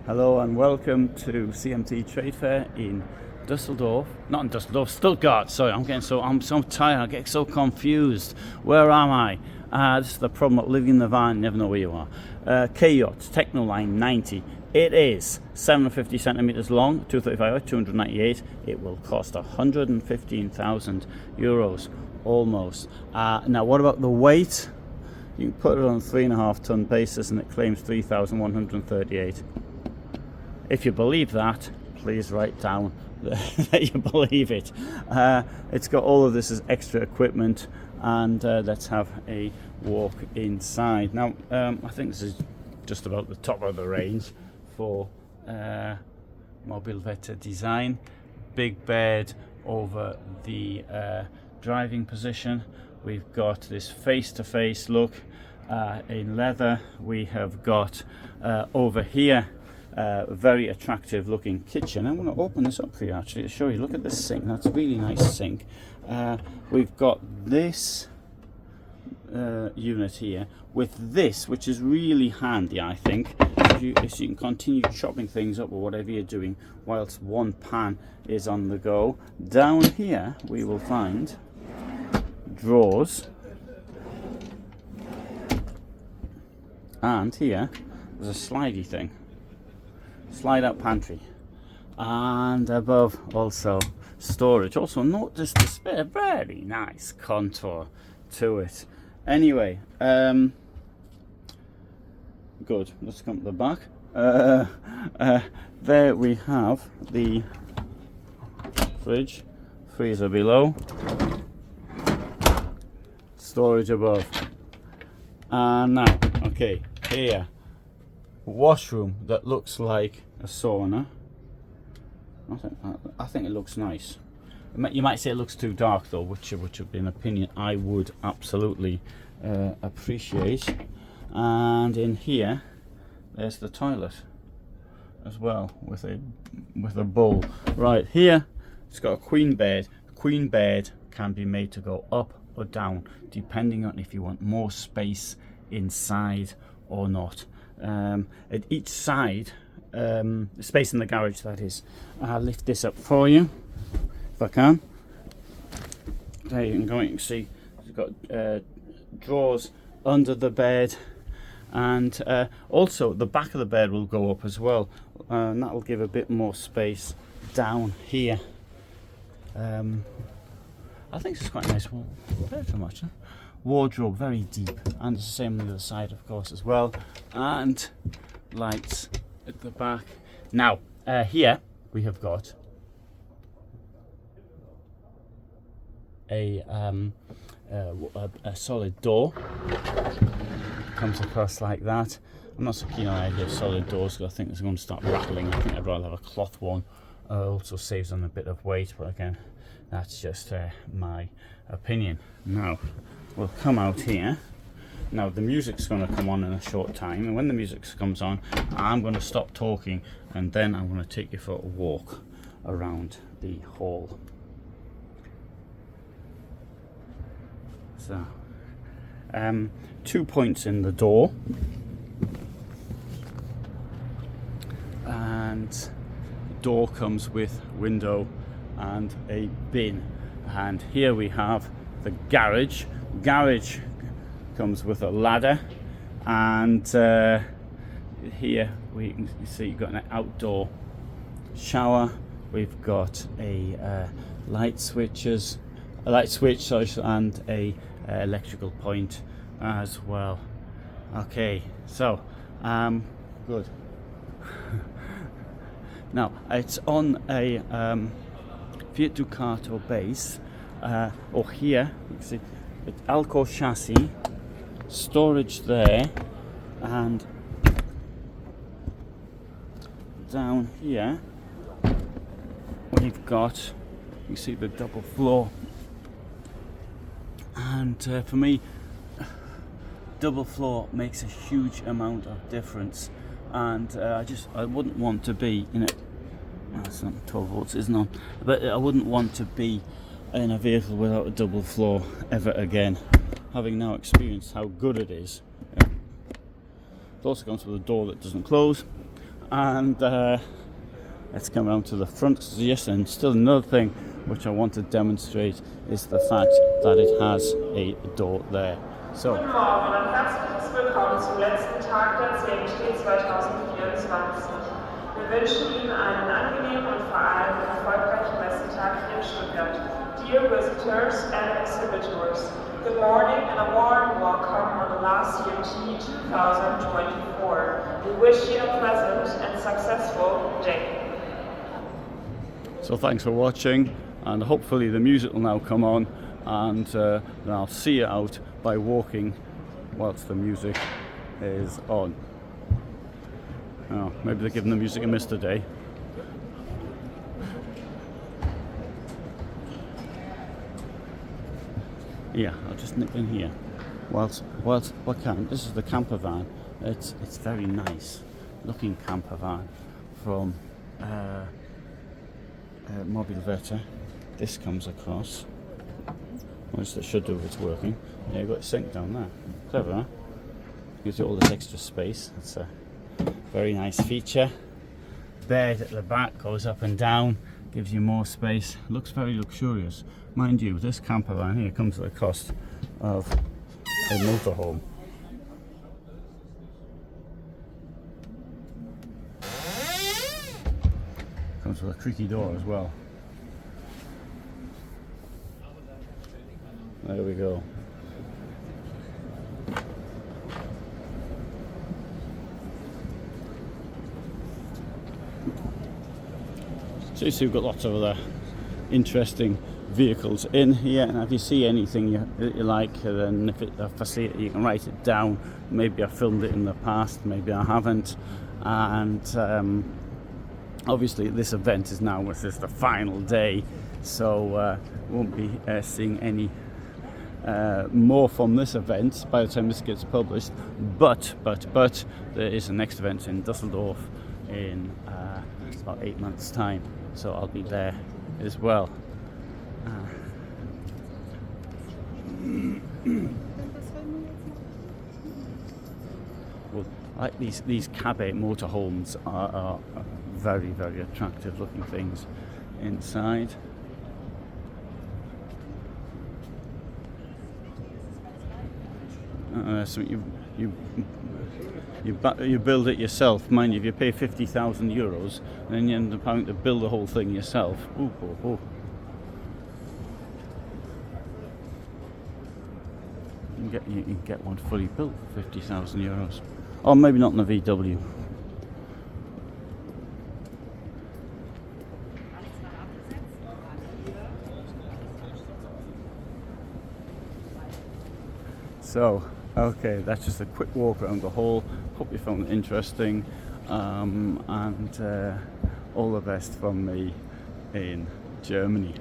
Hello and welcome to CMT Trade Fair in Dusseldorf. Not in Dusseldorf, Stuttgart. Sorry, I'm so tired. I get so confused. Where am I? This is the problem of living in the van. You never know where you are. Yacht Tekno line 90. It is 750 centimeters long, 235 298. It will cost 115,000 euros almost. Now, what about the weight? You can put it on a 3.5 ton basis and it claims 3,138. If you believe that, please write down that you believe it. It's got all of this as extra equipment, and let's have a walk inside. Now, I think this is just about the top of the range for Mobilvetta design. Big bed over the driving position. We've got this face-to-face look in leather. We have got over here a very attractive looking kitchen. I'm going to open this up for you actually to show you. Look at this sink. That's a really nice sink. We've got this unit here with this, which is really handy, I think, so you can continue chopping things up or whatever you're doing whilst one pan is on the go. Down here we will find drawers, and here there's a slidey thing, slide out pantry, and above also storage. Also notice this very nice contour to it. Anyway, good. Let's come to the back. There we have the fridge, freezer below, storage above. And now, okay, here, washroom that looks like a sauna. I think it looks nice. You might say it looks too dark though, which would be an opinion I would absolutely appreciate. And in here, there's the toilet as well with a bowl. Right here, it's got a queen bed. The queen bed can be made to go up or down depending on if you want more space inside or not. At each side, space in the garage, that is. I'll lift this up for you if I can. There you can see it's got drawers under the bed, and also the back of the bed will go up as well, and that will give a bit more space down here. I think it's quite a nice bedroom actually. Wardrobe, very deep, and it's the same on the other side of course as well, and lights at the back. Now here we have got a solid door. Comes across like that. I'm not so keen on the idea of solid doors because I think it's going to start rattling. I think I'd rather have a cloth one. Also saves on a bit of weight, but again, that's just my opinion. Now we'll come out here. Now the music's going to come on in a short time, and when the music comes on, I'm going to stop talking, and then I'm going to take you for a walk around the hall. So, 2 points in the door, and the door comes with window and a bin. And here we have the garage. Garage comes with a ladder, and here we can see you've got an outdoor shower. We've got a light switch, and a electrical point as well. Okay, so good. Now it's on a Fiat Ducato base, or here you can see it's Alco chassis, storage there, and down here we've got, you see the double floor, and for me double floor makes a huge amount of difference, and I wouldn't want to be in it. That's not 12 volts, isn't on, but I wouldn't want to be in a vehicle without a double floor ever again, having now experienced how good it is. It also comes with a door that doesn't close, And let's come around to the front. Yes, and still another thing which I want to demonstrate is the fact that it has a door there. So, Guten Morgen und herzliches Willkommen zum letzten Tag der CMT 2024. Wir wünschen Ihnen einen angenehmen und vor allem erfolgreichen Messetag hier in Stuttgart. Dear visitors and exhibitors, good morning and a warm welcome on the last CMT 2024. We wish you a pleasant and successful day. So thanks for watching, and hopefully the music will now come on, and then I'll see you out by walking whilst the music is on. Oh, maybe they're giving the music a miss today. Yeah, I'll just nip in here. Whilst what can? This is the camper van. It's very nice looking camper van from Mobilvetta. This comes across. Which it should do if it's working. Yeah, you've got a sink down there. Clever, huh? Gives you all this extra space. It's a very nice feature. Bed at the back goes up and down, gives you more space. Looks very luxurious. Mind you, this camper van here comes at the cost of a motorhome. Comes with a creaky door as well. There we go. So you've got lots of other interesting vehicles in here, and if you see anything you like, then if it's a facility you can write it down. Maybe I filmed it in the past, maybe I haven't. And obviously this event is now, this is the final day, so won't be seeing any more from this event by the time this gets published, but there is a next event in Dusseldorf in about 8 months time, so I'll be there as well. Well, like these cabbie motorhomes are very attractive looking things inside. So you build it yourself, mind you. If you pay 50,000 euros, then you end up having to build the whole thing yourself. Ooh, ooh, ooh. You can get one fully built for 50,000 euros, or maybe not in a VW. So, okay, that's just a quick walk around the hall. Hope you found it interesting, and all the best from me in Germany.